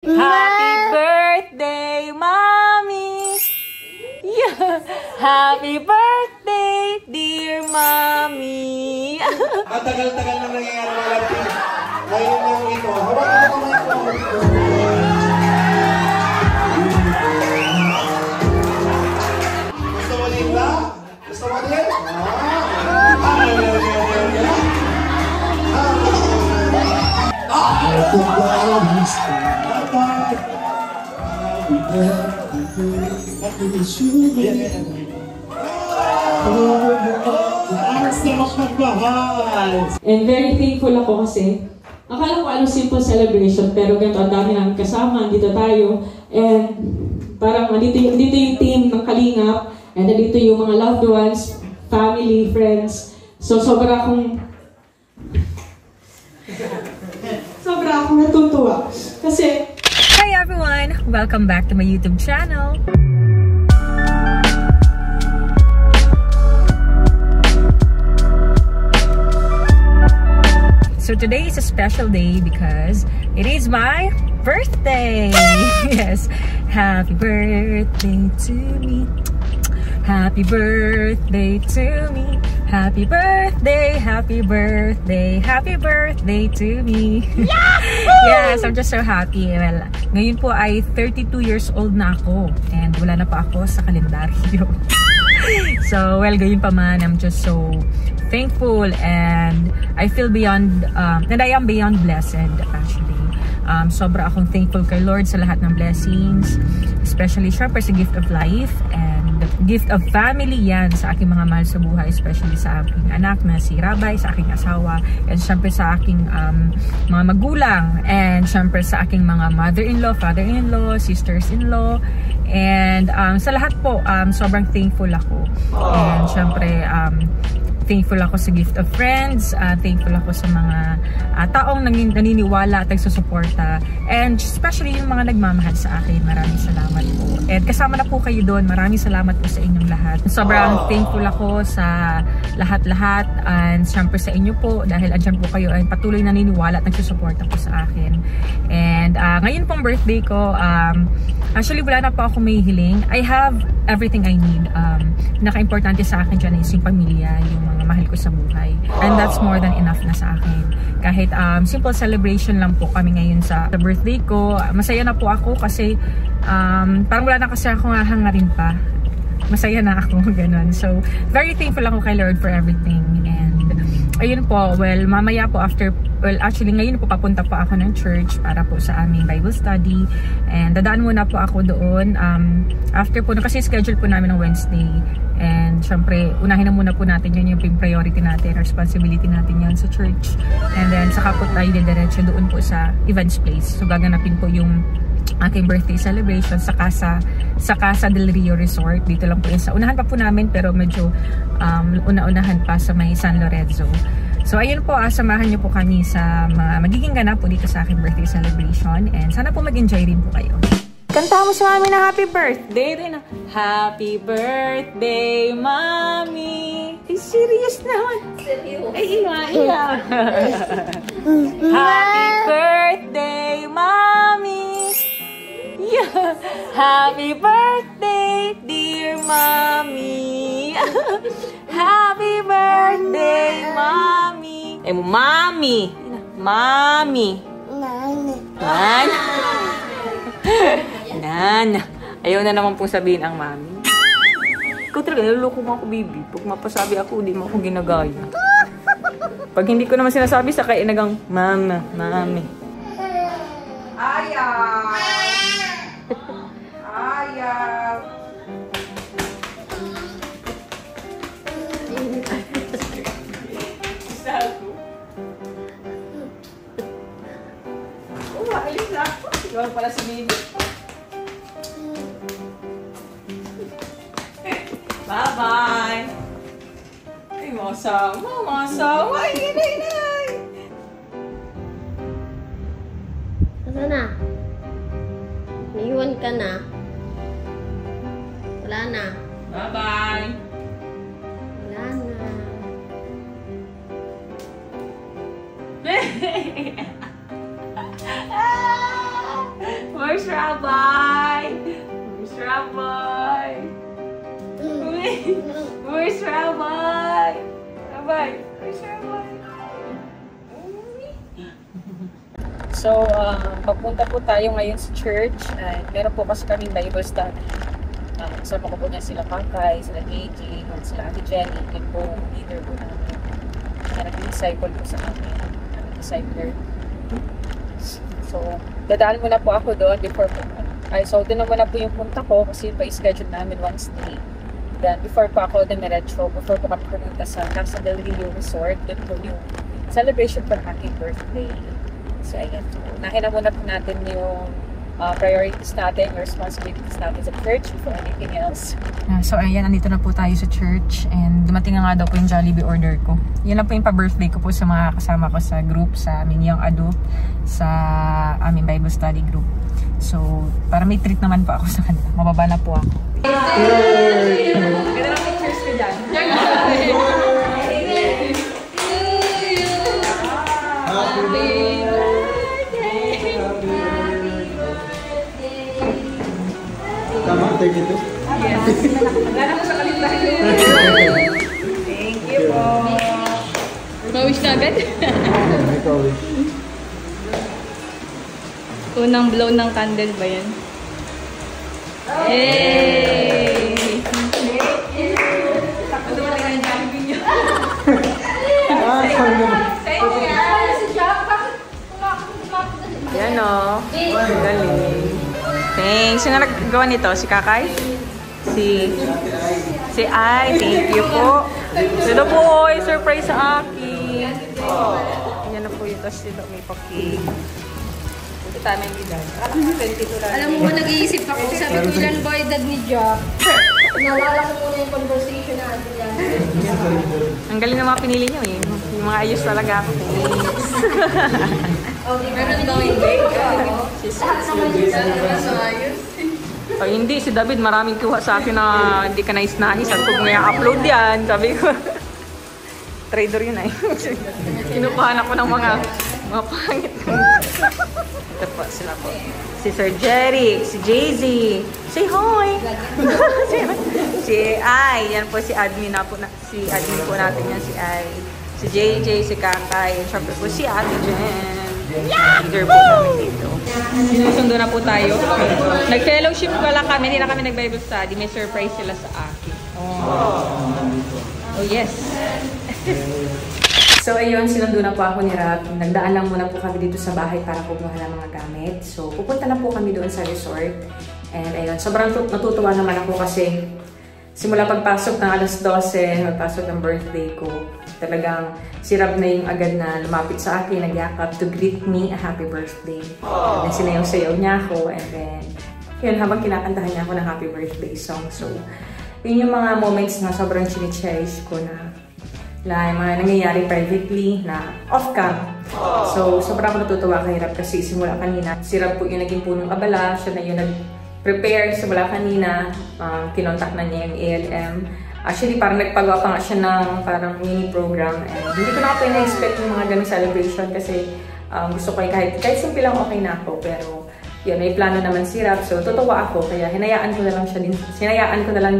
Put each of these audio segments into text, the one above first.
Happy birthday, Mommy! Yeah. Happy birthday, dear Mommy! Matagal-tagal na nangyayari ng lapin. Ngayon lang ito. Hawakan mo naman ito. Gusto mo din ba? Gusto mo din? And very thankful ako kasi akala ko simple celebration pero ganito ang dami namin kasama, dito tayo and parang dito yung team ng Kalingap and dito yung mga loved ones, family, friends. So sobra akong natutuwa kasi Hi everyone! Welcome back to my YouTube channel! So today is a special day because it is my birthday! Yes! Happy birthday to me! Happy birthday to me! Happy birthday! Happy birthday! Happy birthday to me! Yes! I'm just so happy. Well, ngayon po ay 32 years old na ako and wala na pa ako sa kalendaryo. So, well, gayon pa man, I'm just so thankful and I feel beyond, and I am beyond blessed actually. Sobra akong thankful kay Lord sa lahat ng blessings, especially syempre sa gift of life and gift of family yan sa aking mga mahal sa buhay, especially sa aking anak na si Rabay, sa aking asawa, and syempre sa aking mga magulang, and syempre sa aking mga mother-in-law, father-in-law, sisters-in-law, and sa lahat po, sobrang thankful ako. And syempre, thankful ako sa gift of friends, thankful ako sa mga taong naniniwala at nagsusuporta, and especially yung mga nagmamahal sa akin. Maraming salamat po. And kasama na po kayo doon. Maraming salamat po sa inyong lahat. Sobrang thankful ako sa lahat-lahat, and syempre sa inyo po dahil andyan po kayo and patuloy naniniwala at nagsusuporta po sa akin. And ngayon pong birthday ko, actually wala na po ako may hiling. I have everything I need. Naka-importante sa akin dyan is yung pamilya, yung mga mahal ko sa buhay. And that's more than enough na sa akin. Kahit simple celebration lang po kami ngayon sa birthday ko. Masaya na po ako kasi parang wala na kasi ako hangarin pa. Masaya na ako, ganun. So, very thankful ako kay Lord for everything. And ayun po, well, mamaya po after, well, actually ngayon po papunta po ako ng church para po sa aming Bible study. And dadaan muna po ako doon. After po, kasi schedule po namin ng Wednesday. And syempre, unahin na muna po natin yun yung priority natin, responsibility natin yan sa church. And then, saka po tayo didiretso doon po sa events place. So, gaganapin po yung aking birthday celebration sa Casa del Rio Resort. Dito lang po yun sa unahan pa po namin, pero medyo una-unahan pa sa may San Lorenzo. So ayun po, samahan niyo po kami sa mga magiging ganap po dito sa aking birthday celebration, and sana po mag-enjoy rin po kayo. Kanta mo sa mami na happy birthday rin. Happy birthday, Mommy! Ay, serious naman. Ay, iya. Happy birthday, Mommy! Yeah. Happy birthday, dear Mommy! Happy birthday, Mommy! Eh, Mommy! Mommy! Nana! Nana! Ayaw na naman pong sabihin ang Mommy. Ikaw talaga, naluloko mo ako, baby. Pag mapasabi ako, di mo ako ginagaya. Pag hindi ko naman sinasabi, saka inagang, Mama, Mommy. Ayaw! Ayaw! Alis na ako. Ikaw pala si baby. Bye-bye! Ay, mga asawa! Inay! Asa na? Iiwan ka na? Wala na? Bye-bye! Wala na. Where's Rabbi? Where's Rabbi? Where's Rabbi? Rabbi, where's Rabbi? So, papunta po tayo ngayon sa church. Meron po kasi kaming Bible study. Kasama ko po niya sila Kakay, sila JJ, sila Ate Jenny, yun po, leader po namin. Nag-disciple po sa amin. Nag-discipler. So, dadaan muna po ako doon before po. So, doon muna po yung punta ko kasi yun pa i-schedule namin Wednesday. Then, before po ako diretso, before po kami pumunta sa Casa del Rio Resort, doon po yung celebration for aking birthday. So, ayan po. Unahin na muna po natin yung priorities natin, yung responsibilities natin sa church before anything else. So, ayan, nandito na po tayo sa church and dumating nga daw po yung Jollibee order ko. Yun na po yung pa-birthday ko po sa mga kasama ko sa group, sa aming young adult, sa aming Bible study group. So, para may treat naman po ako sa kanila. Mababa na po ako. Ganda ng pictures ko dyan. Tama, 32? Yes. Nagana ko sa kalendaryo. Thank you po. Mawish na agad? Unang blow ng candle ba yan? Hey! Yan o. Galing. Thanks. Sino naggawa nito? Si Kakay? Si Ai. Thank you po. Sino po ay surprise sa akin. Yan na po yun. Tapos sila may pa-cake. Ito tama yung edad. Alam mo, 22 lang. Alam mo ba, nag-iisip ako. Sabi ko, ilan ba edad ni Jack? Nalala ko muna yung conversation natin yan. Ang galing ng mga pinili nyo eh. Yung mga ayos talaga ako. Meron daw yung bake. Lahat naman yung ayos. Oh, hindi, si David maraming kuha sa akin na hindi ka nais-nais. Sabi ko, kung i-upload yan, sabi ko. Trader yun eh. Kinukuhan ako ng mga pangit. Ito po, sila po. Si Sir Jerry, si JZ. Say hi! Si Ai, yan po si admin na po. Si admin po natin yan, si Ai. Si JJ, si Kakay. Siyempre po si Ate Jen. Leader po kami dito. Sinusundo na po tayo. Nag-fellowship pala kami. Hindi na kami nag-Bible study. May surprise sila sa akin. Oh yes. So ayun, sinundo na po ako ni Rab. Nagdaan lang muna po kami dito sa bahay para kumuha ng mga gamit. So pupunta na po kami doon sa resort. And ayun, sobrang natutuwa naman ako kasi simula pagpasok ng alas 12, pagpasok ng birthday ko, talagang si Rab na yung agad na lumapit sa akin, nagyakap to greet me a happy birthday. And then sinayaw-sayaw niya ako. And then, yun, habang kinakantahan niya ako ng happy birthday song. So, yun yung mga moments na sobrang chine-cherish ko na yung mga nangyayari privately na off-cam. So, sobrang ako natutuwa kay Rab kasi simula kanina, si Rab po yung naging punong abala, siya na yung nag-prepare simula kanina, kinontak na niya yung ALM. Actually, parang nagpagawa pa nga siya ng parang mini program and hindi ko na ako na-expect yung mga ganung celebration kasi gusto ko kahit simple lang okay na ako pero yun, may plano naman si Rab. So, totoo ako. Kaya, hinayaan ko na lang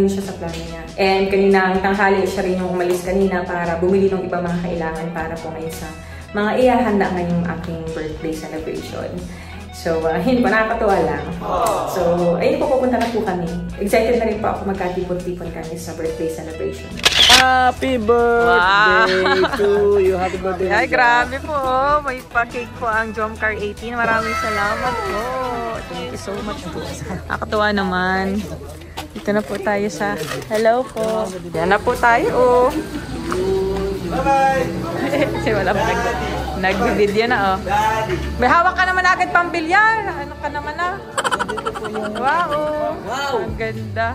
din siya sa plano niya. And kaninang tanghali, siya rin yung umalis kanina para bumili ng ibang mga kailangan para po ngayon sa mga ihahanda ngayong aking birthday celebration. So, hindi po, nakakatuwa lang. So, ayun po, pupunta na po kami. Excited na rin po ako magkatipon-tipon kami sa birthday celebration. Happy birthday to you. Happy birthday. Ay, grabe po. May pa-cake po ang Jomcar 18. Maraming salamat po. Thank you so much po. Nakakatuwa naman. Dito na po tayo sa hello po. Yan na po tayo. Bye-bye. Kasi wala pa nag-video na, oh. May hawak ka naman agad pang bilyar. Ano ka naman, ah? Wow. Ang ganda.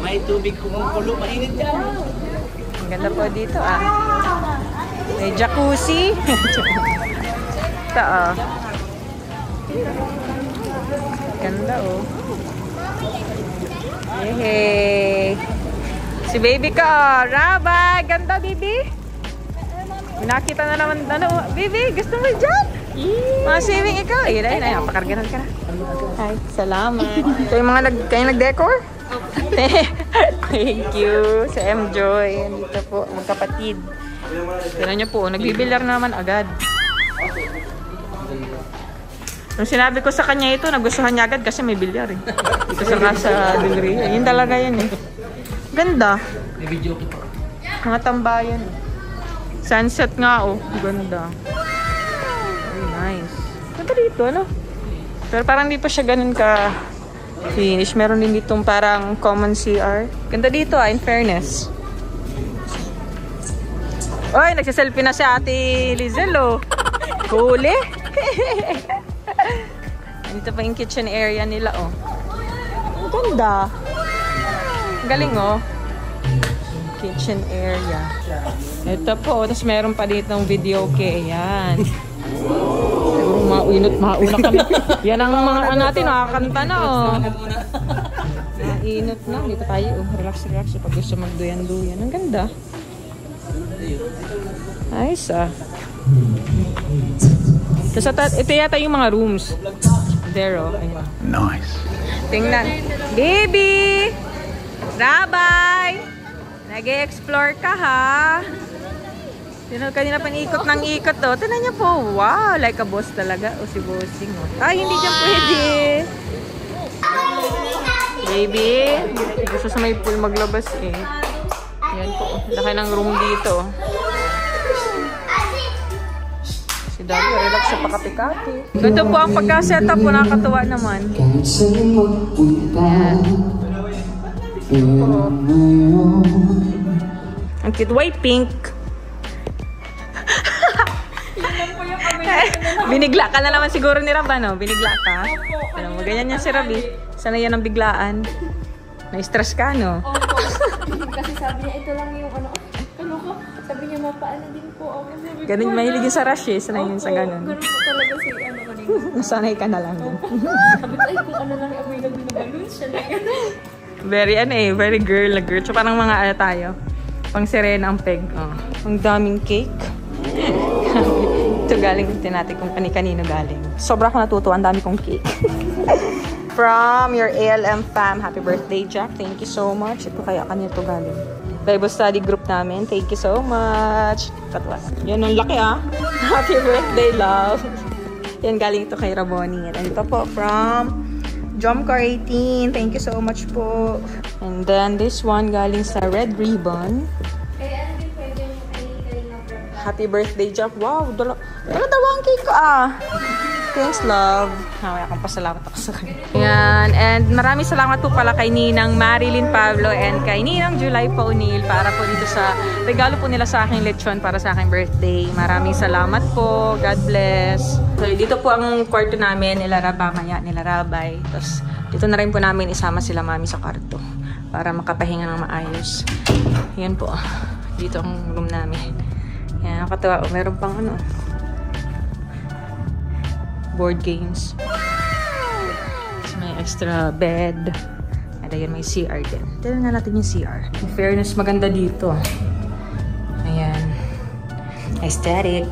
May tubig kumukulo. Mainit yan. Ang ganda po dito, ah. May jacuzzi. Ito, oh. Ganda, oh. Hey. Si baby ka, oh. Rabbi. Ganda, baby. Nakita na naman, ano, baby, gusto mo dyan? Mga-saving ikaw eh. Dahil na, pakarganan ka na. Hi, salamat. Kayo mga nag-decor? Thank you sa M-Joy. Dito po, magkapatid. Tignan niyo po, nagbibilyar naman agad. Nung sinabi ko sa kanya ito, nagustuhan niya agad kasi may bilyar eh. Dito sa Casa del Rio. Yun talaga yan eh. Ganda. Mga tambayan. Sunset nga oh. Ganda. Very nice. Ganda dito, ano? Pero parang di pa siya ganun ka finish. Meron din ditong parang common CR. Ganda dito in fairness. Oy, nagsiselfie na si Ate Lizel oh. Huli. Dito pa yung kitchen area nila oh. Ang ganda. Galing oh. Kitchen area. Ito po, tapos meron pa dito ng video kay yan. Siguro mauna kami. Yan ang mga natin, nakakanta na oh. Mainot na. Dito tayo oh. Relax pag gusto magduyan-duyan. Ang ganda. Nice ah. Tapos ito yata yung mga rooms. There oh. Nice. Tingnan. Baby! Rabay! Nag-e-explore ka ha? Kanina pang ikot ng ikot oh. Tingnan niyo po. Wow! Like a boss talaga. O si bossing oh. Ay, hindi dyan pwede. Baby! Gusto sa may pool maglabas eh. Yan po. Laki ng room dito. Si Daddy, relax sa pakati-kati. Ito po ang pagka-setup po. Nakakatuwa naman. Yan. Oh. Ang cute. White pink. Binigla ka na naman siguro ni Rab, no? Binigla ka? Alam mo, ganyan yan si Rabi. Sana yan ang biglaan. Na-stress ka, no? Opo. Kasi sabi niya, ito lang yung ano ko. Sabi niya, mapaano din po ako. Ganun, mahilig yung sa rush eh. Sanay yun sa ganun. Ganun po talaga si ano kanina. Nasanay ka na lang din. Sabi ko, ay kung ano lang available na balloons siya na ganun. Very ano eh, very girl na girl. So parang mga ano tayo. Pang Serena ang peg. Oh. Ang daming cake. Ito galing din natin kung kanino galing. Sobra ko natutuwa. Ang dami kong cake. From your ALM fam. Happy birthday, Jack. Thank you so much. Ito kaya kanina ito galing. Bible study group namin. Thank you so much. Katwa. Yan, ang laki ah. Happy birthday, love. Yan, galing ito kay Raboni. And ito po from Jomcar 18. Thank you so much po. And then this one galing sa Red Ribbon. Happy birthday, Jack. Wow, dalawang cake ah. Thanks, love. May akong pasalamat ako sa kanya. Yan. And maraming salamat po pala kay Ninang Marilyn Pablo and kay Ninang July Paunil para po dito sa regalo po nila sa aking lechon para sa aking birthday. Maraming salamat po. God bless. So, dito po ang kwarto namin. Nila Rabamaya, nila Rabay. Tapos, dito na rin po namin isama sila mami sa kwarto para makapahinga ng maayos. Yan po. Dito ang room namin. Yan, nakatawa. Meron pang ano, board games. May extra bed. At ayun, may CR din. Tignan nga natin yung CR. In fairness, maganda dito. Ayan. Aesthetic.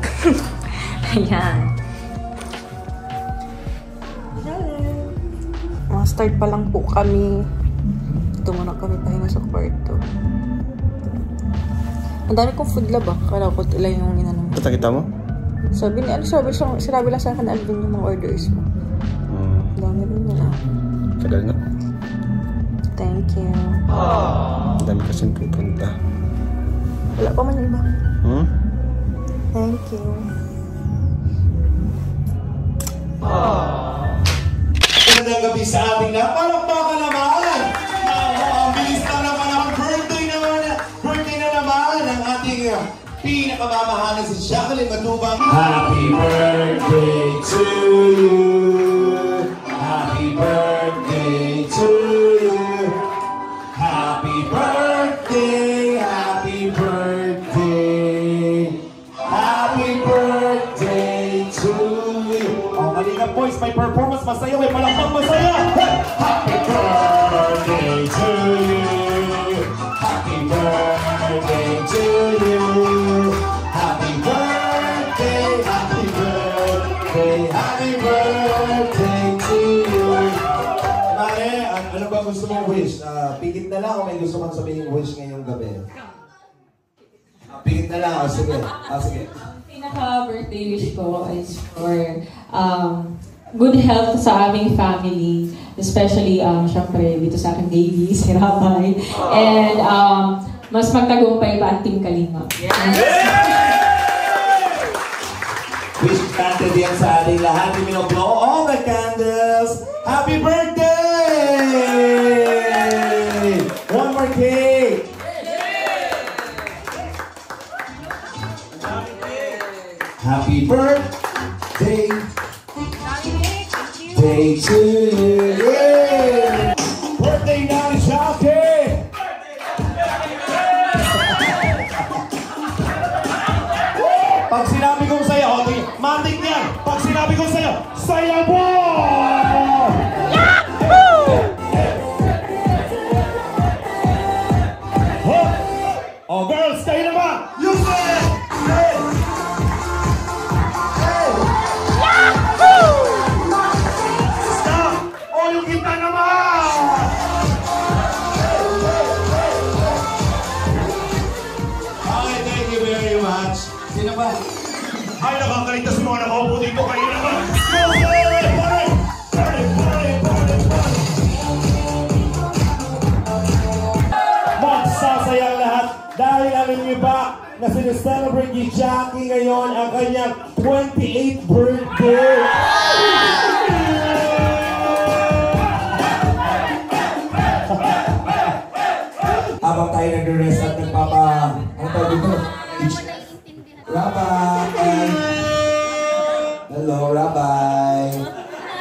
Ayan. Start pa lang po kami. Ito muna kami pahinga sa kwarto. Ang dami kong food lab ah. Kala ko ilan yung inanong. Kita mo? Sabi lang sa akin, Alvin, yung mga orders mo. Dami rin nila. Tagal nga. Thank you. Ang dami kasing pupunta. Wala pa man yung iba. Thank you. Magandang gabi sa ating napalakpakan naman. Ang bilis na naman ang birthday na naman ang ating pinakamamahalan si Jacqueline Matubang. Happy birthday to you. Happy birthday to you. Happy birthday, happy birthday. Happy birthday to you. Oh, Kalinga Boys, may performance masaya, may palakpak masaya. Happy birthday to you. Happy birthday to you. Happy birthday, happy birthday. gusto mong wish? Pigit na lang o may gusto kang sabihin wish ngayong gabi? Pigit na lang. Sige. Sige. Pinaka-birthday wish ko is for good health sa aming family. Especially, syempre, dito sa aking baby, si Rabay. And mas magtagumpay pa ang Team Kalinga. Wish natin yan sa ating lahat. We will blow all the candles. Happy birthday! One more cake! Happy birthday! Day to you! Yeah! Birthday na ni Jackie! Pag sinabi kong sayo, matik niyan! Pag sinabi kong sayo, sayo po! Oh, girls, kayo naman! You say it! Stop! Oh, yung kita naman! Okay, thank you very much. Sino ba? Ay, nakakaligtas mo na nakaupo dito. Kayo naman! Magsasayang lahat dahil alam niyo ba na sineselebrate ni Jackie ngayon ang kanyang 28th birthday. Habang tayo nag-rest at ano tayo dito? Rabay! Hello, Rabay!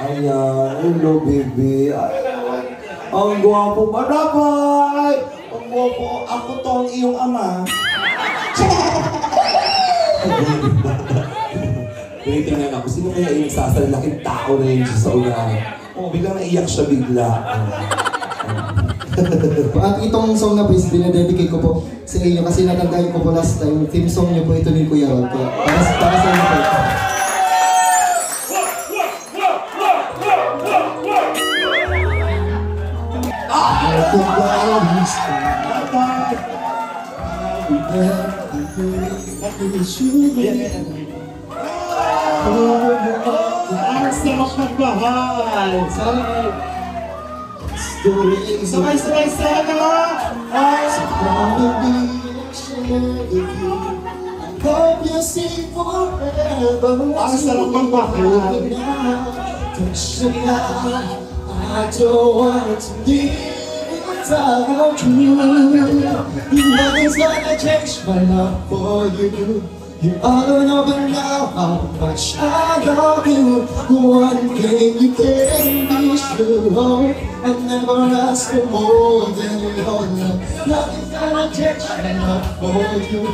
Ayan, hello, baby. Ang gwapo ba, Rabay? Ang gwapo, ako to ang iyong ama. Tingnan ako, sino kaya yung sasalalaking tao na yun sa unahan? Oh, biglang naiyak siya bigla. At itong song na po is dinededicate ko po sa inyo kasi natandaan ko po last time, theme song niyo po ito ni Kuya Rod. Para sa inyo po ito. Ang sarap magmahal! Sabay-sabay sana lang! Ang sarap magmahal! I don't want to live without you. Nothing's gonna change my love for you. You all know by now how much I love you. One thing you can be sure, I'll never ask for more than your love. Nothing's gonna change my love for you.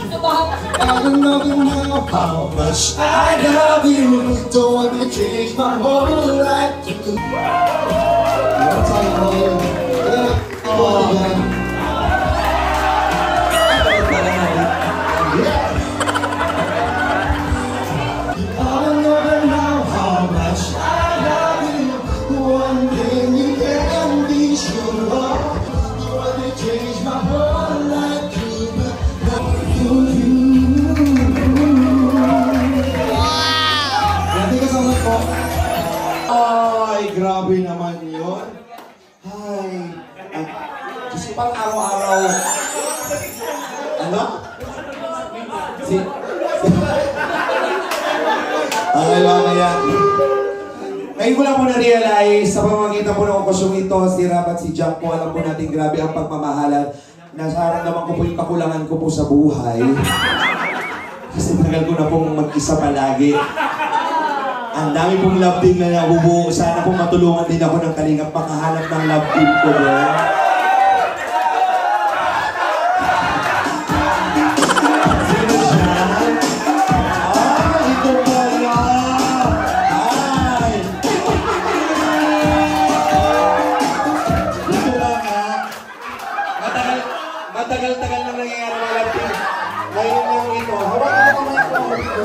I don't know by now how much I love you. Don't want to change my whole life. Ay, grabe naman yun. Ay, gusto pang araw-araw. Ano? Ay, mamaya. Ngayon ko lang po na-realize, sa pamamagitan po ng okusyong ito, si Rab at si Jack po, alam po natin grabe ang pagmamahalan. Nasaramdaman ko po yung kakulangan ko po sa buhay. Kasi tagal ko na pong mag-isa palagi. Ang dami pong love team na nabubuo. Sana po matulungan din ako ng Kalingap makahanap ng love team ko doon. Sino siya? Ito pala! Ay! Ito lang ha. Matagal-tagal na nangyayari ng love team. Ngayon lang ito. Hawakan mo naman ito.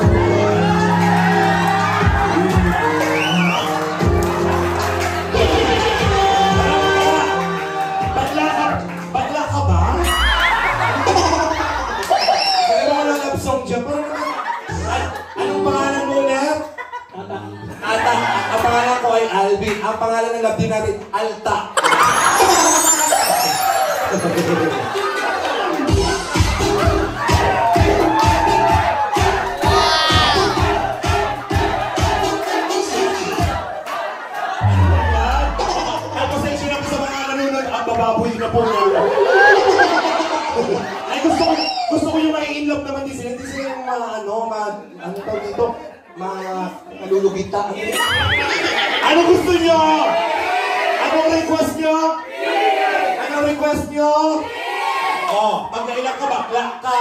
pangalan ko ay Alvin. Ang pangalan ng love team natin, Alta. Ay, pasensya na po sa mga nanonood. Ang bababoy na po niya. Ay, gusto ko yung mai-inlove naman din sila. Hindi sila yung ano tawag dito? Nalulugita. Ano gusto nyo? Anong request nyo? Anong request nyo? Oh, pag nailang ka, bakla ka.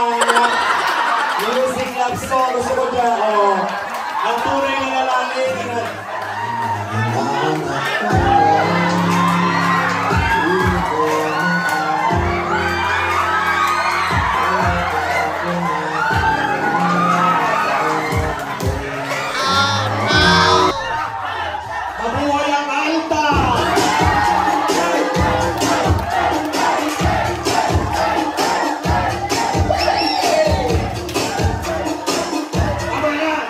Music love song, gusto ko dyan. Oh, ang tunay na lalaki. Mabuhay ang Alta! Aba yan!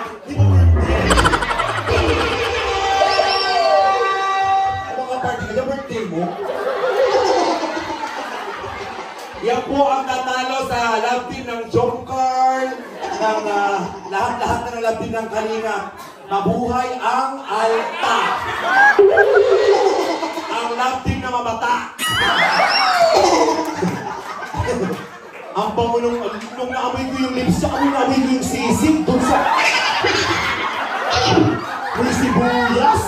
Ano ka party ka? Birthday mo? Yan po ang tatalo sa love team ng Jomcar, ng lahat-lahat na ng love team ng Kalinga. Mabuhay ang Alta! Ang love team na mamata! Ang bango nung naamoy ko yung lips niya, naamoy ko yung sisig dun sa... May sibuyas!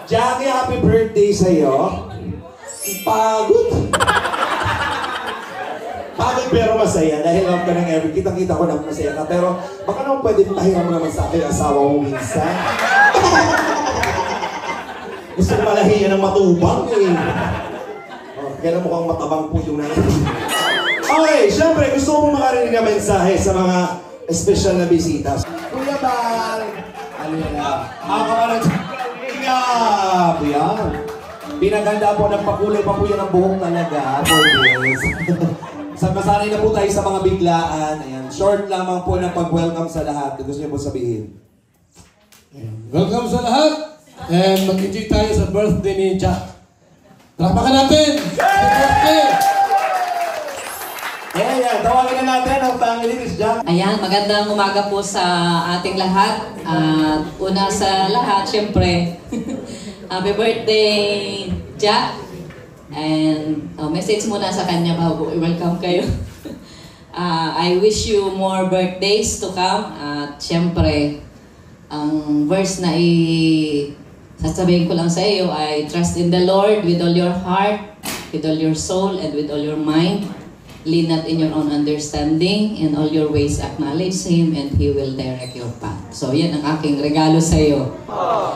Jackie, happy birthday sa'yo! Pagod! Pagod pero masaya dahil love ka ng every. Kitang-kita ko na masaya ka. Pero baka naman pwede pahiram mo naman sa akin asawa mo minsan. Gusto ko malahiyan ng matubang eh. Oh, kaya mukhang matabang po yung nanay. Okay, syempre gusto ko makarinig na mensahe sa mga special na bisita. Kuya Bal! Ano yan na? Ang kamarag... Ingap! Yan! Pinaganda po, nagpakulay pa po yan ang buhok talaga for this. Masanay na po tayo sa mga biglaan. Ayan. Short lamang po ng pag-welcome sa lahat. Gusto niyo po sabihin? Welcome sa lahat! And mag-enjoy tayo sa birthday ni Jack. Tarapakan natin! Birthday! Ayan, tawagin na natin ang family ni Jack. Ayan, magandang umaga po sa ating lahat. Una sa lahat, syempre, happy birthday, Jack. And message muna sa kanya bago i-welcome kayo. I wish you more birthdays to come. At syempre, ang verse na sasabihin ko lang sa iyo ay trust in the Lord with all your heart, with all your soul, and with all your mind. Lean not in your own understanding, in all your ways acknowledge Him, and He will direct your path. So yan ang aking regalo sa iyo.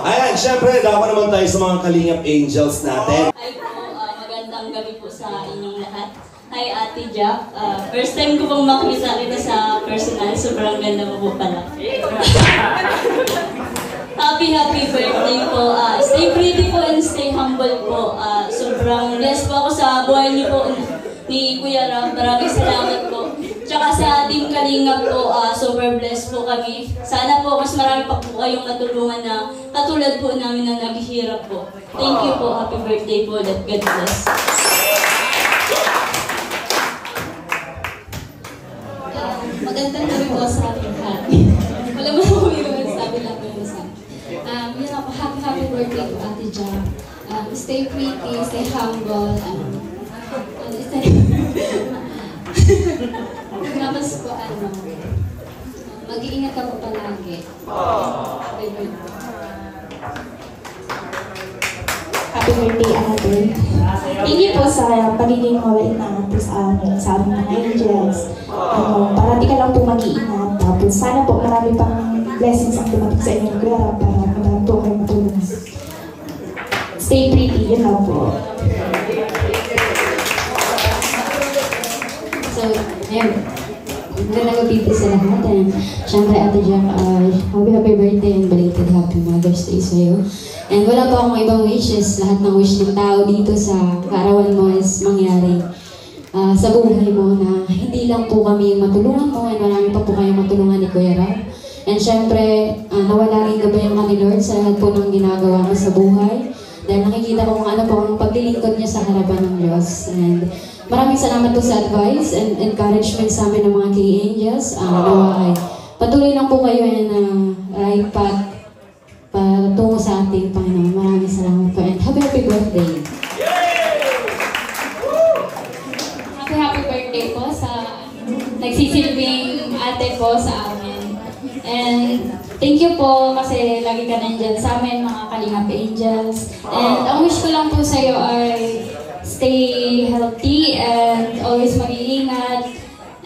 Ayan, syempre, dapat naman tayo sa mga Kalingap Angels natin. Hi po, magandang gabi po sa inyong lahat. Hi Ate Jack, first time ko pong makita kita sa personal, sobrang ganda mo po pala. Happy birthday po. Stay pretty po and stay humble po. Sobrang blessed po ako sa buhay niyo po ni Kuya Ram. Maraming salamat po. Tsaka sa Team Kalingap po, super blessed po kami. Sana po mas marami pa po kayong matulungan na katulad po namin na naghihirap po. Thank you po. Happy birthday po. God bless. Magandang gabi po sa ating lahat. Wala mo ako yung sabi lang po sa yun ako, happy birthday po Ate Jack. Stay pretty, stay humble, tapos po mag-iingat ka po palagi. Happy birthday. Happy birthday, Ate. Thank you po sa pagiging mawait na natin sa amin, sa aming mga angels. Parati ka lang po mag-iingat. Tapos sana po marami pang blessings ang dumating sa inyong gara para marami po kayo matulungan. Stay pretty, yun lang po. So, ayun. Magandang gabi po sa lahat. And syempre, Ate Jack, happy birthday and belated happy Mother's Day sa'yo. And wala pa akong ibang wishes. Lahat ng wish ng tao dito sa kaarawan mo is mangyari sa buhay mo na hindi lang po kami yung matulungan mo and marami pa po kayong matulungan ni Kuya Ram. And syempre, nawala rin gabayan ka ni Lord sa lahat po ng ginagawa mo sa buhay. Dahil nakikita ko kung ano po ang paglilingkod niya sa harapan ng Diyos. And maraming salamat po sa advice and encouragement sa amin ng mga key angels. Nawa ay patuloy lang po kayo na right path patungo sa ating Panginoon. Maraming salamat po and happy birthday! Happy birthday po sa nagsisilbing ate po sa amin. And thank you po kasi lagi ka nandyan sa amin, mga Kalingap Angels. And ang wish ko lang po sa iyo ay stay healthy and always mag-iingat.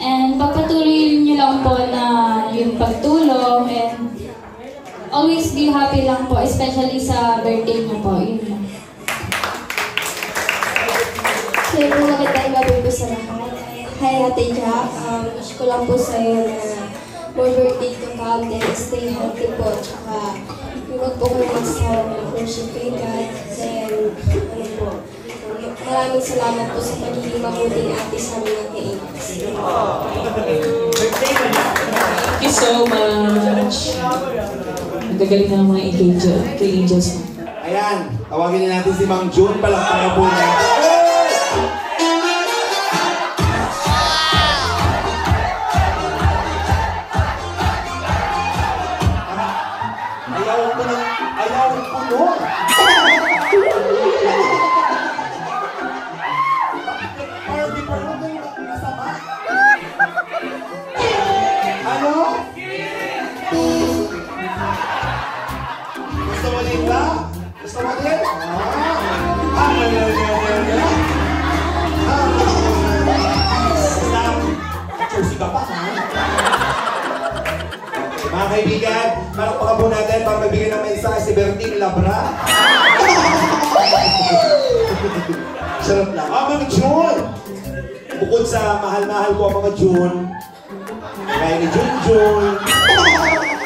And pagpatuloy niyo lang po na yung pagtulong and always be happy lang po, especially sa birthday niyo po. Yun lang. So, magandang gabi po sa lahat. Hi, Ate Jack. Wish ko lang po sa iyo na more birthday to come, then stay healthy po. Tsaka, huwag po kayo magsawa ng worship kay God. Then, ano po, maraming salamat po sa pagiging mabuting ate sa mga kainis. Thank you so much. Nagagaling na ng mga angels. Ayan, tawagin na natin si Mang June. Palakpakan po natin. Ayaw ko nun. Party pa rin kayo masama. Ano? Gusto mo din ba? Gusto mo din? Choosy ka pa, ha? Mga kaibigan, palakpakan po natin para magbigay ng mensahe si Berting Labra. Sarap lang. Mga June! Bukod sa mahal-mahal ko ang mga June, kaya ni June.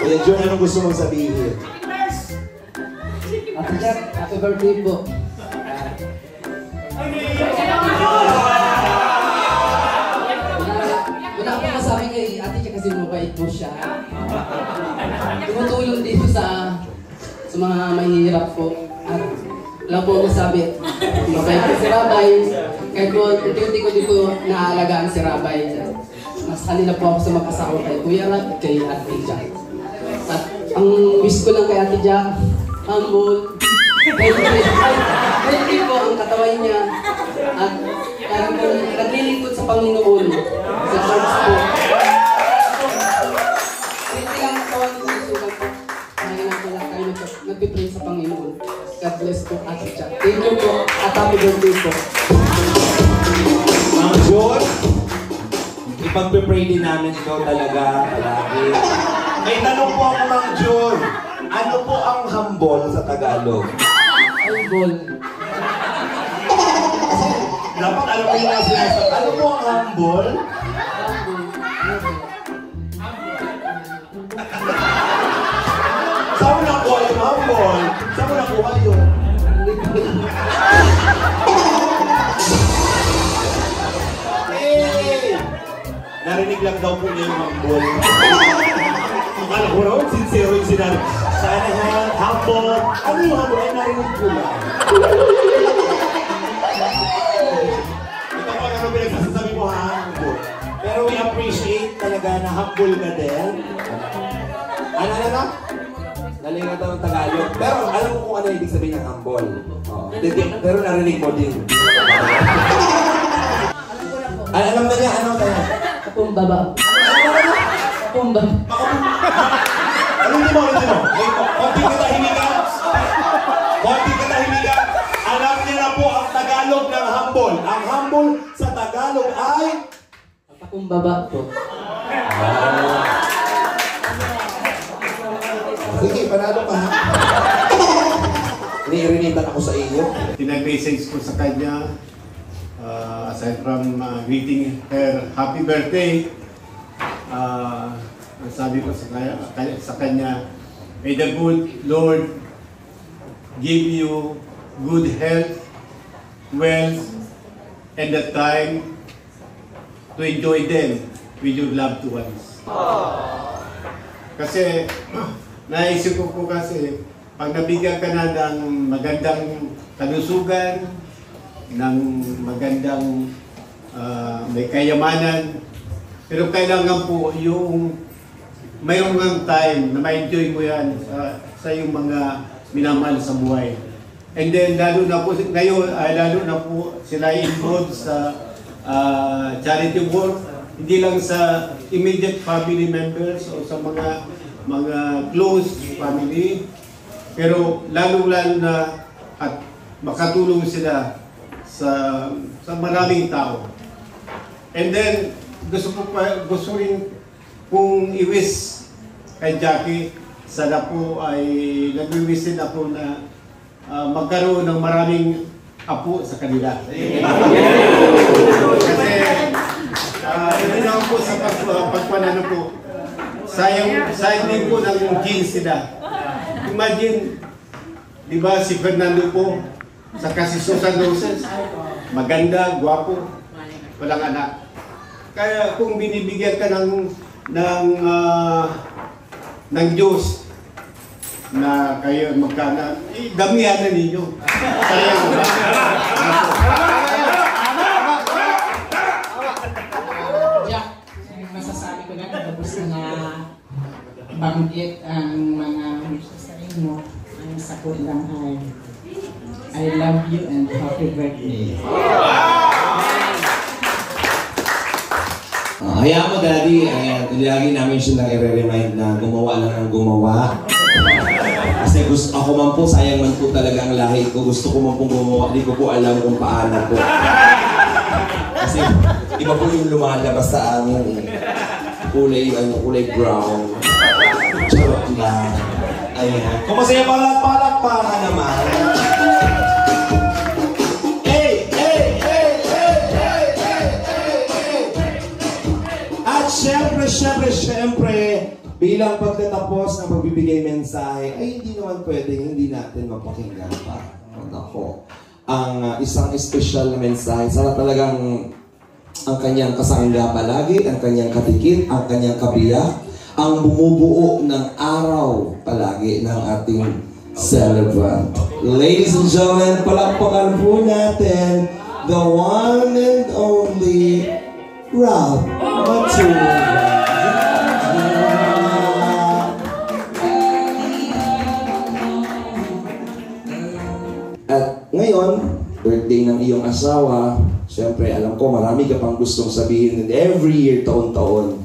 Kaya June, anong gusto mong sabihin? Ate Jack, happy birthday po. Wala akong masabi kay Ate Jack kasi mabait po siya. Tumutulong dito sa mga mahihirap po. At wala po akong masabi. Mabait po si Rabay. Kahit po, unti-unti ko dito naaalagaan si Rabay. Mas kanila po ako sa mag-asawa kay Kuya Rab at kay Ate Jack. At ang wish ko lang kay Ate Jack, humble, healthy po ang katawan niya. At naglilingkod sa Panginoon. Sa church po. Healthy ang katawan ko. Nagpipray sa Panginoon. God bless po, Ate Jack. Thank you po at happy birthday po. Mang June, ipag-pray din namin ikaw talaga palagi. May tanong po ako, Mang June. Ano po ang humble sa Tagalog? Humble. Dapat alam mo yung nasa. Ano po ang humble? Saan mo nakuha yung humble? Saan mo nakuha yun? Hey! Narinig lang daw po niya yung humble. Akala ko raw, sincere yung sinabi. Sana yan, humble. Ano yung humble? Ay, narinig ko lang. Ito pa ano pinagsasabi mo, ha? Pero we appreciate talaga na humble ka din. Ano? Nalingat ng Tagalog. Pero alam mo kung ano ibig sabihin ng humble. Oh. Pero narinig mo din. Alam na niya, ano tayo? Kapumbaba. Kapumbaba. Ano hindi mo? Konting katahimikan. Konting katahimikan. Alam niya na po ang Tagalog ng humble. Ang humble sa Tagalog ay? Kapumbaba po. Sige, panalo ka ha. Nirinitan ako sa iyo. Pinag-message ko sa kanya, aside from greeting her happy birthday, ang sabi ko sa kanya, may the good Lord give you good health, wealth, and the time to enjoy them with your loved ones. Kasi naisip ko po kasi pag nabigyan ka na ng magandang kalusugan, ng magandang may kayamanan, pero kailangan po yung mayroon ng time na ma-enjoy mo yan sa iyong mga minamahal sa buhay. And then lalo na po ngayon, lalo na po sila involved sa charity work, hindi lang sa immediate family members o sa mga close family, pero lalo-lalo na at makatulong sila sa maraming tao. And then gusto rin kung i-wish kay Jackie, sana po ay nag-wish din ako na magkaroon ng maraming apo sa kanila. Kasi ito na po sa pagpanano po, sayang din po ng genes sila. Imagine, di ba si Fernando po, saka si Susan Roses, maganda, gwapo, walang anak. Kaya kung binibigyan ka ng Diyos na kayo magkana, damihan na ninyo. Sayang ba? Jack, masasabi ko na tapos na banggit ang mga wishes sa inyo, ang sagot lang ay I love you and happy birthday. Hayaan mo, Daddy, lagi namin siya lang i-remind na gumawa lang ng gumawa. Kasi ako man po, sayang man po talaga ang lahi ko. Gusto ko man pong gumawa, hindi ko po alam kung paano po. Kasi iba po yung lumalabas sa amin. Kulay brown. Charot lang. Ayan. Kung masaya palakpakan naman. Siyempre, bilang pagtatapos ng pagbibigay mensahe, ay hindi naman pwedeng hindi natin mapakinggan pa. Ako, ang isang espesyal na mensahe, sana talagang ang kanyang kasangga palagi, ang kanyang katikit, ang kanyang kabiyak, ang bumubuo ng araw palagi ng ating celebrant. Ladies and gentlemen, palakpakan po natin the one and only Rob Matura. At ngayon, birthday ng iyong asawa, siyempre alam ko marami ka pang gustong sabihin, and every year, taon-taon,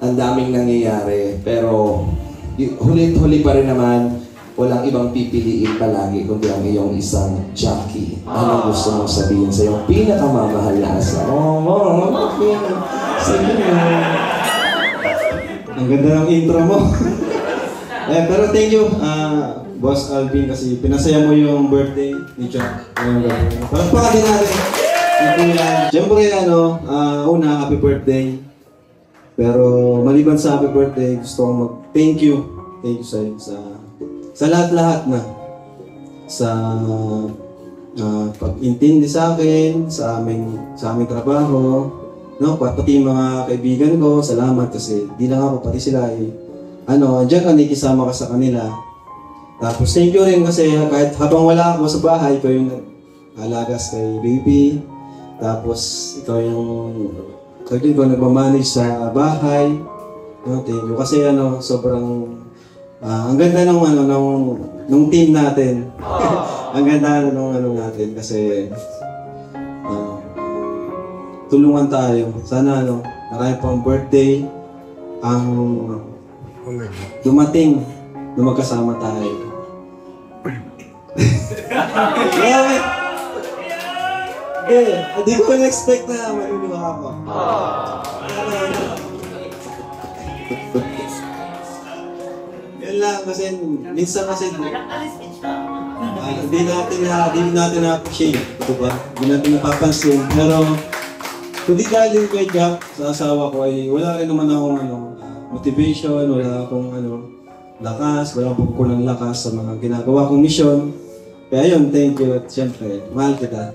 ang daming nangyayari. Pero huli pa rin naman, walang ibang pipiliin palagi kundi ang iyong isang Jackie. Ano gusto mong sabihin sa iyong pinakamamahal na asawa? Sige na. Ang ganda ng intro mo. Pero thank you, Boss Alvin, kasi pinasaya mo yung birthday ni Jack. Parang din natin. Siyempre, una, happy birthday. Pero maliban sa happy birthday, gusto kong mag-thank you. Thank you sa lahat-lahat na. Sa pag-intindi sa akin, sa aming trabaho. No, pati mga kaibigan ko, salamat kasi di lang ako, pati sila andiyan ka, nakikisama ka sa kanila. Tapos thank you rin kasi kahit habang wala ako sa bahay, ikaw yung alagas kay baby. Tapos ikaw yung nagmamanage sa bahay. No, thank you. Kasi sobrang ang ganda ng team natin. Ang ganda ng natin kasi tulungan tayo. Sana marami pang birthday ang dumating na magkasama tayo. Hindi ko na-expect na maluluwa ako. Yan lang kasi minsan kasi hindi natin na-appreciate, diba? Hindi natin napapansin. Pero kundi dahil kay Jack, sa asawa ko ay wala rin naman akong motivation, wala akong lakas, wala akong kulang lakas sa mga ginagawa kong misyon. Kaya yun, thank you at siyempre, mahal kita.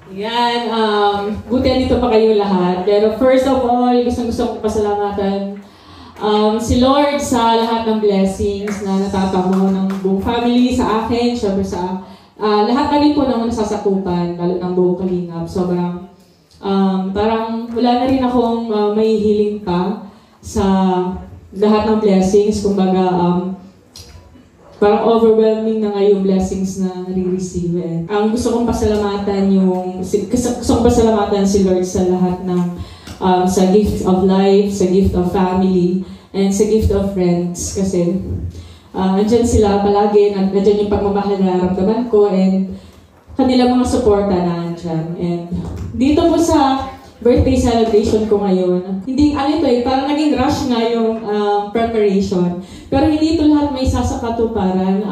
Yan, buti dito pa kayo lahat. Pero first of all, gusto kong pasalamatan si Lord sa lahat ng blessings na natatamo ng buong family, sa akin, syempre sa lahat na rin po ng nasasakupan, lalo ng buong Kalingap. Sobrang parang wala na rin akong may hiling pa sa lahat ng blessings. Kumbaga, parang overwhelming na nga yung blessings na nare-receive. Ang gusto kong pasalamatan si Lord sa lahat ng sa gift of life, sa gift of family, and sa gift of friends. Kasi andyan sila palagi, andyan yung pagmamahal na naramdaman ko, and kanila mga suporta na andyan. And dito po sa birthday celebration ko ngayon, hindi, parang naging rush nga yung preparation. Pero hindi ito lahat may sasakatuparan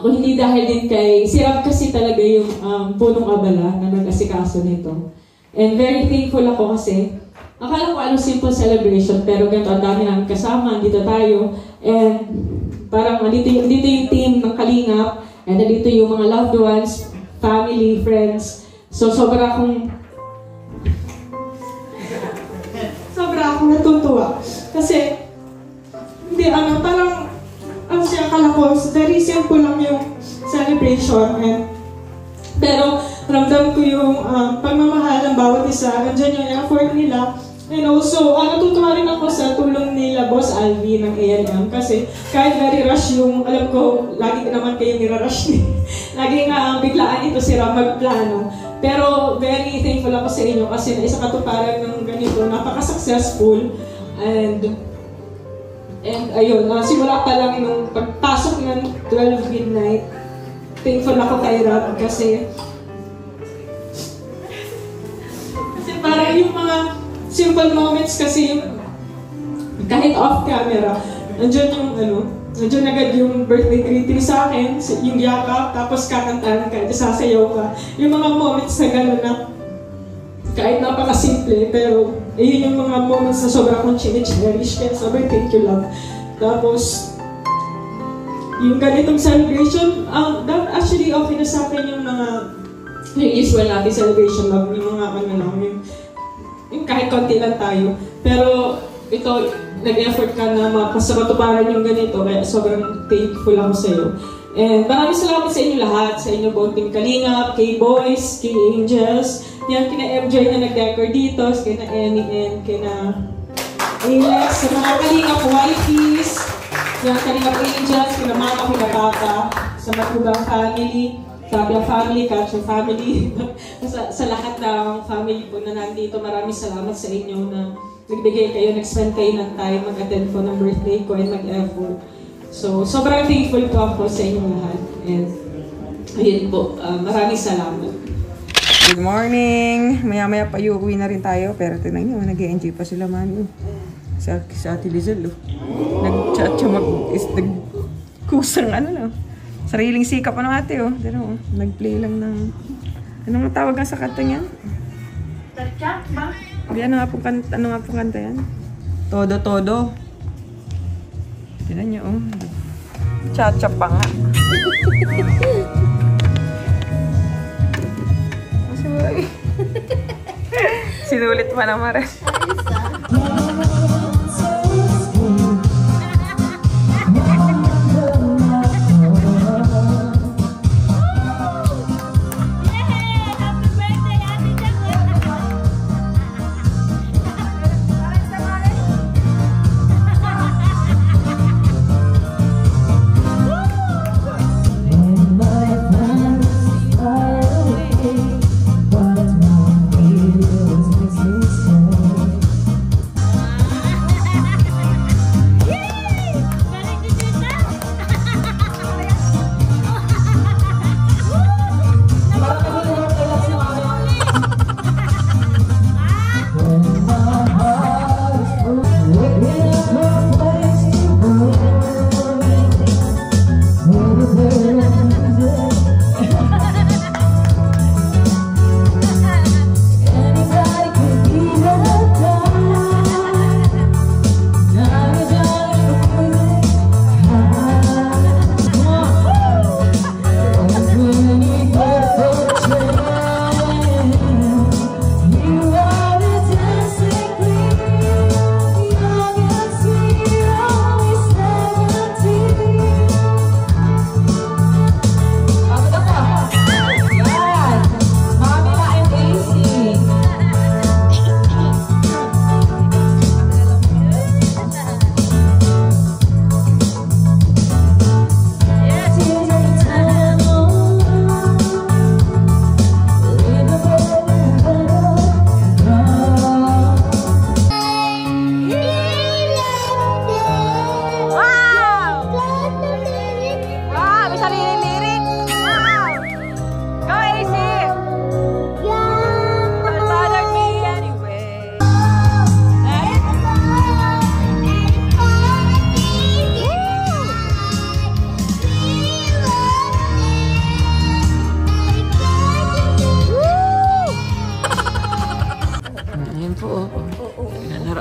kung hindi dahil din kay Sirab kasi talaga yung punong abala na nag-asikaso nito. And very thankful ako kasi akala ko simple celebration, pero ganito ang dami namin kasama, dito tayo. And parang dito yung team ng Kalingap, and dito yung mga loved ones, family, friends. So sobra akong natutuwa. Kasi, hindi, parang, akala ko, very simple lang yung celebration. Pero, ramdam ko yung pagmamahal ng bawat isa. Andyan yung effort nila. And also, natutuwa rin ako sa tulong nila Boss Alvin ng ALM. Kasi, kahit very rush yung, alam ko, lagi naman kayo nirarush ni. Lagi nga biglaan ito sila magplano. Pero very thankful ako sa inyo kasi naisa katuparan ng ganito, napaka-successful. And ayun, simula pa lang nung pagpasok ng 12 midnight, thankful ako kay Rob kasi parang yung mga simple moments kasi kahit off camera, nandiyan agad yung birthday greeting sa akin, yung yakap, tapos kakantahan ka, sasayaw ka. Yung mga moments na gano'n na kahit napaka-simple, pero yun yung mga moments na sobrang kong cherish, kaya sobrang thank you, love. Tapos, yung ganitong celebration, actually okay na sa akin yung mga usual natin celebration, love, yung mga yung kahit konti lang tayo. Pero ito, nag-effort ka na mapasakatuparan yung ganito, kaya sobrang thankful ako sa iyo. And maraming salamat sa inyo lahat, sa inyo buong Team Kalingap, kay Boys, kay Angels, yan kina MJ na nag-decor dito, kina Annie and kina Alex, sa mga Kalingap Wifeys, yan Kalingap Angels, kina Mama, kina Papa, sa Matubang Family, Tabla Family, Culture Family, sa lahat ng family po na nandito, maraming salamat sa inyo na nagbigay kayo, nag-spend kayo ng time, mag-attend po ng birthday ko and mag-effort. So, sobrang thankful po ako sa inyo lahat. And, ayun po, maraming salamat. Good morning! Maya-maya pa uwi na rin tayo, pero tinan nyo, nag-enjoy pa sila, mami. Sa Ate Lizelle, nag-chat siya, nag-kusang sariling sikap ng ate, nag-play lang ng, anong tawag nga sa kanta niyan? Chat ba? Ano nga pong kanta yan? Todo. Tignan nyo, Cha-cha pa nga. Sinulit pa naman rin.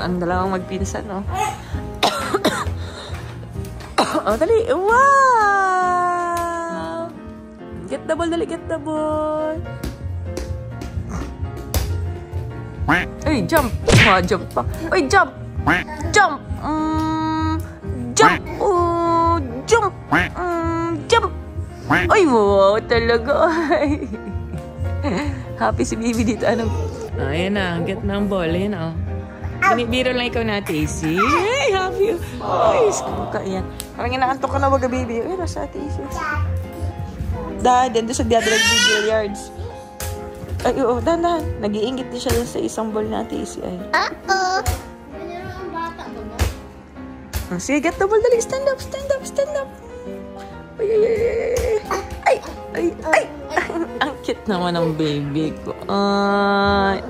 ang dalawang magpinsan, no? Oh, dali. Wow! Get the ball, dali. Get the ball. Ay, jump. Jump pa. Ay, jump. Jump. Jump. Jump. Jump. Ay, wow, talaga. Happy si Bibi dito. Ano? Ayan na. Get na ang ball. Ayan na. Binibiro lang ikaw na, Tacy. Hey, happy. Ay, skuka yan. Parang inaantok ka na, wag Bibi. Ay, nasa Tacy. Dad, doon sa Diadrag Billiards. Ay, oo, dahan. Nag-iingit din siya dun sa isang ball na Tacy. Ay. Sige, get the ball. Dali, stand up, stand up, stand up. Ay, ay, ay, ay, ay, ay. Ang cute naman ng baby ko. Ay.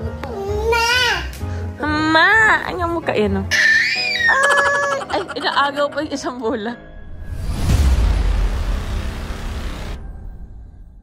Ma! Ang mukha yan, no? Ay, inaagaw pa yung isang bola.